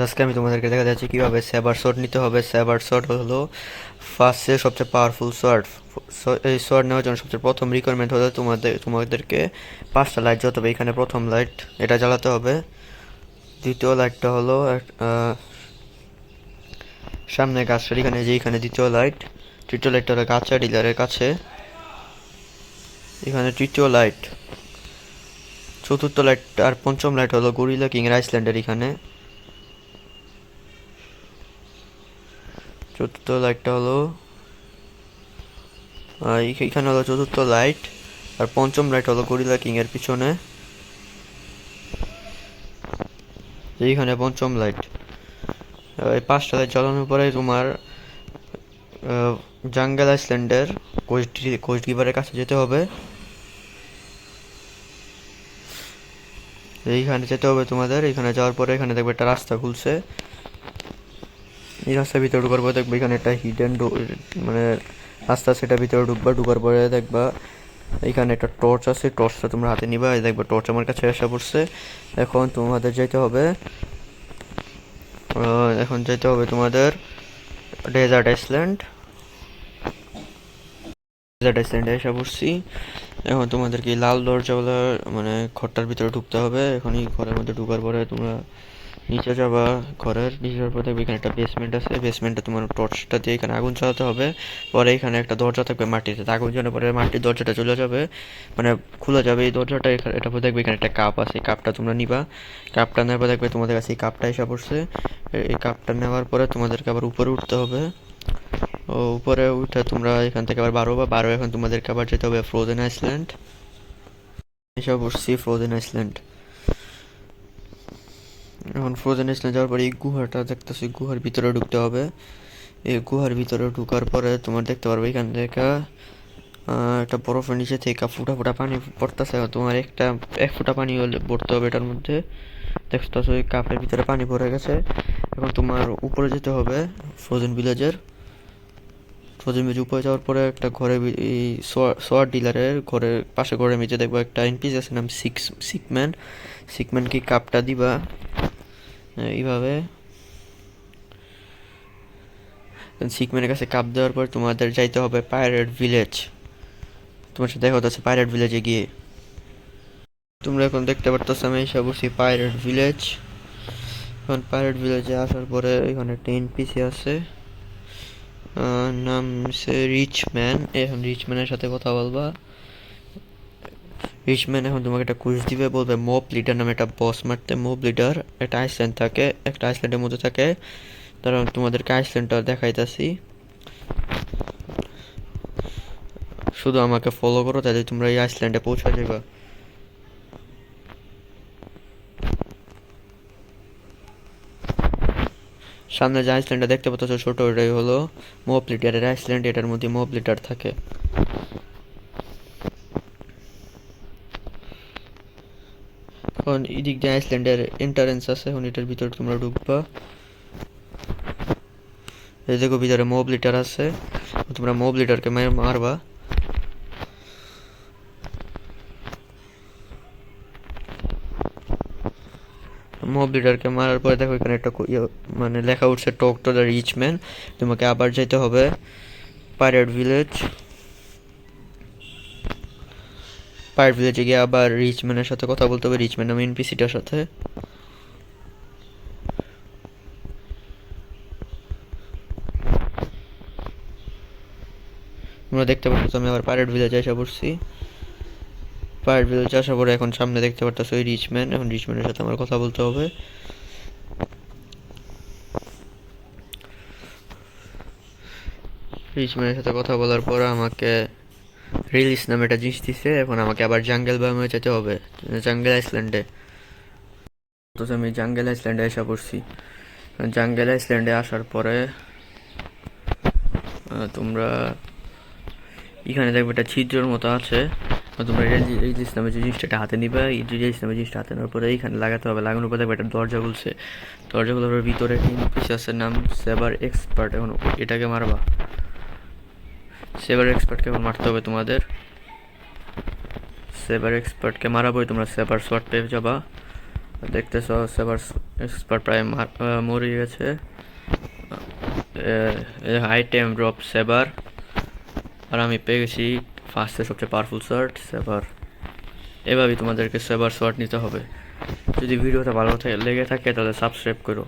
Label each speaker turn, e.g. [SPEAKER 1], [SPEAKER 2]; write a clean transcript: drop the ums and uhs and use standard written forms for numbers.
[SPEAKER 1] আজকে আমি তোমাদেরকে দেখা যাচ্ছে কিভাবে স্যাবার শট নিতে হবে। স্যাবার শট হলো ফার্স্টে সবচেয়ে পাওয়ারফুল শট। এই শট নেওয়ার জন্য সবচেয়ে প্রথম রিকোয়ারমেন্ট হলো তোমাদেরকে 5টা লাইট জ্বলতে হবে। এখানে প্রথম লাইট এটা জ্বালাতে হবে। দ্বিতীয় লাইটটা হলো সামনে গাছটার এখানে দ্বিতীয় লাইট। তৃতীয় লাইটটা হলো গাছা ডিলারের কাছে, এখানে তৃতীয় লাইট। চতুর্থ লাইট আর পঞ্চম লাইট হলো গরিলা কিং এর আইসল্যান্ডের এখানে। চতুর্থ লাইটটা হলো এখানে হলো চতুর্থ লাইট, আর পঞ্চম লাইট হলো গরিলা কিং এর পিছনে, এইখানে পঞ্চম লাইট। এই 5টা লাইট জ্বালানোর পরে তোমার জাঙ্গল আইসল্যান্ডের কোস্ট গিভারের কাছে যেতে হবে। এইখানে যেতে হবে তোমাদের। এখানে যাওয়ার পরে এখানে দেখবে একটা রাস্তা খুলছে। এই রাস্তার ভিতরে ঢুকার পরে দেখবে এখানে একটা হিডেন মানে রাস্তা, সেটা ভিতরে ঢুকার পরে দেখবা এখানে একটা টর্চ আছে। টর্চটা তোমরা হাতে নিবা। দেখবে টর্চ আমার কাছে এসে পড়ছে। এখন তোমাদের যেতে হবে তোমাদের ডেজার্ট আইসল্যান্ড। ডেজার্ট আইসল্যান্ডে এসে পড়ছি। এখন তোমাদেরকে লাল দরজাওয়ালা মানে ঘরটার ভিতরে ঢুকতে হবে। এখন এই ঘরের মধ্যে ঢুকার পরে তোমরা নিচে যাবা। ঘরের নিচে যাওয়ার পর দেখবে এখানে একটা বেসমেন্ট আছে। বেসমেন্টে তোমার টর্চটা দিয়ে এখানে আগুন চালাতে হবে। পরে এখানে একটা দরজা থাকবে মাটিতে, আগুন জ্বালানোর পরে মাটির দরজাটা চলে যাবে, মানে খুলে যাবে এই দরজাটা। এটা পরে দেখবে এখানে একটা কাপ আছে। এই কাপটা তোমরা নিবা। কাপটা নেওয়ার পর দেখবে তোমাদের কাছে এই কাপটা এসে পড়ছে। এই কাপটা নেওয়ার পরে তোমাদেরকে আবার উপরে উঠতে হবে। ও উপরে উঠে তোমরা এখান থেকে আবার বারো এখন তোমাদেরকে আবার যেতে হবে ফ্রোজেন আইসল্যান্ড। এসে পড়ছি ফ্রোজেন আইসল্যান্ড। এখন ফ্রোজেন আইসল্যান্ড যাওয়ার পরে এই গুহাটা দেখতেছি, গুহার ভিতরে ঢুকতে হবে। এই গুহার ভিতরে ঢুকার পরে তোমার দেখতে পারবে এখান থেকে একটা বরফের নিচে থেকে ফুটা ফুটা পানি পড়তেছে। তোমার এক ফুটা পানি হলে পড়তে হবে এটার মধ্যে। দেখতেছো ওই কাপের ভিতরে পানি পড়ে গেছে। এখন তোমার উপরে যেতে হবে ফ্রোজেন ভিলেজের। ফ্রোজেন ভিলেজ উপরে যাওয়ার পরে একটা ঘরে এই সোয়ার ডিলারের ঘরের পাশে ঘরের নিচে দেখবো একটা এনপিসি আছে নাম সিকম্যান। সিকম্যানকে কাপটা দিবা এইভাবে। সিকম্যানের কাছে কাপ দেওয়ার পর তোমাদের যাইতে হবে পাইরেট ভিলেজ। তোমার সাথে দেখা হচ্ছে পাইরেট ভিলেজে গিয়ে। তোমরা এখন দেখতে পারতেছো আমি এসে বসছি পাইরেট ভিলেজ। এখন পাইরেট ভিলেজে আসার পরে এখানে একটা এনপিসি আছে, নাম হচ্ছে রিচম্যান। এখন রিচম্যানের সাথে কথা বলবা। রিচম্যান এখন তোমাকে একটা কুইজ দিবে, বলবে মব লিডার নামে একটা বস মারতে। মব লিডার একটা আইসল্যান্ড থাকে, একটা আইসল্যান্ডের মধ্যে থাকে। তারা তোমাদেরকে আইসল্যান্ডটা দেখাইতাছি। শুধু আমাকে ফলো করো, তাহলে তোমরা এই আইসল্যান্ডে পৌঁছে যাবে। সামনে যে আইসল্যান্ডটা দেখতে পাচ্ছ ছোট, ওটাই হলো মব লিডারের আইসল্যান্ড। এটার মধ্যে মব লিডার থাকে। এখন এদিক দিয়ে আইসল্যান্ডের এন্ট্রান্স আছে। এখন এটার ভিতরে তোমরা ঢুকবা। এই দেখো ভিতরে মব লিডার আছে, তোমরা মব লিডারকে মারবা। মব লিডারকে মারার পরে দেখো এখানে একটা মানে লেখা উঠছে talk to the rich man. তোমাকে আবার যেতে হবে পাইরেট ভিলেজ। পাইরেট ভিলেজে গিয়ে আবার রিচ ম্যানের সাথে কথা বলতে হবে, রিচ ম্যান নামে এনপিসিটার সাথে। তোমরা দেখতে পাচ্ছ আমি আবার পাইরেট ভিলেজে এসে পড়ছি। পাইরেট ভিলেজে আসার পরে এখন সামনে দেখতে পাচ্ছ ওই রিচ ম্যান। এখন রিচ ম্যানের সাথে আমার কথা বলতে হবে। রিচ ম্যানের সাথে কথা বলার পর আমাকে রিলিজ নামে একটা জিনিস দিছে। এখন আমাকে আবার জাঙ্গেল বায়োমে যেতে হবে, জাঙ্গেল আইসল্যান্ডে। তো আমি জাঙ্গেল আইসল্যান্ডে এসে পড়ছি। জাঙ্গেল আইসল্যান্ডে আসার পরে তোমরা এখানে দেখবে একটা ছিদ্রের মতো আছে। তোমরা রিলিজ নামে যে জিনিসটা হাতে নিবে। এই রিলিজ নামে জিনিসটা হাতে নেওয়ার পরে এইখানে লাগাতে হবে। লাগানোর পরে দেখবে একটা দরজা খুলছে। দরজাগুলোর ভিতরে একটা এনপিসি আছে নাম সেবার এক্সপার্ট। এখন এটাকে মারবা। সেবার এক্সপার্টকে এখন মারতে হবে তোমাদের। সেবার এক্সপার্টকে মারাবোই তোমরা সেবার শর্ট পেয়ে যাবা। দেখতেছো সেবার এক্সপার্ট প্রায় মরে গেছে। আইটেম ড্রপ সেবার, আর আমি পেয়ে গেছি ফার্স্টে সবচেয়ে পাওয়ারফুল শট সেবার। এভাবেই তোমাদেরকে সেবার শট নিতে হবে। যদি ভিডিওটা ভালো লেগে থাকে তাহলে সাবস্ক্রাইব করো।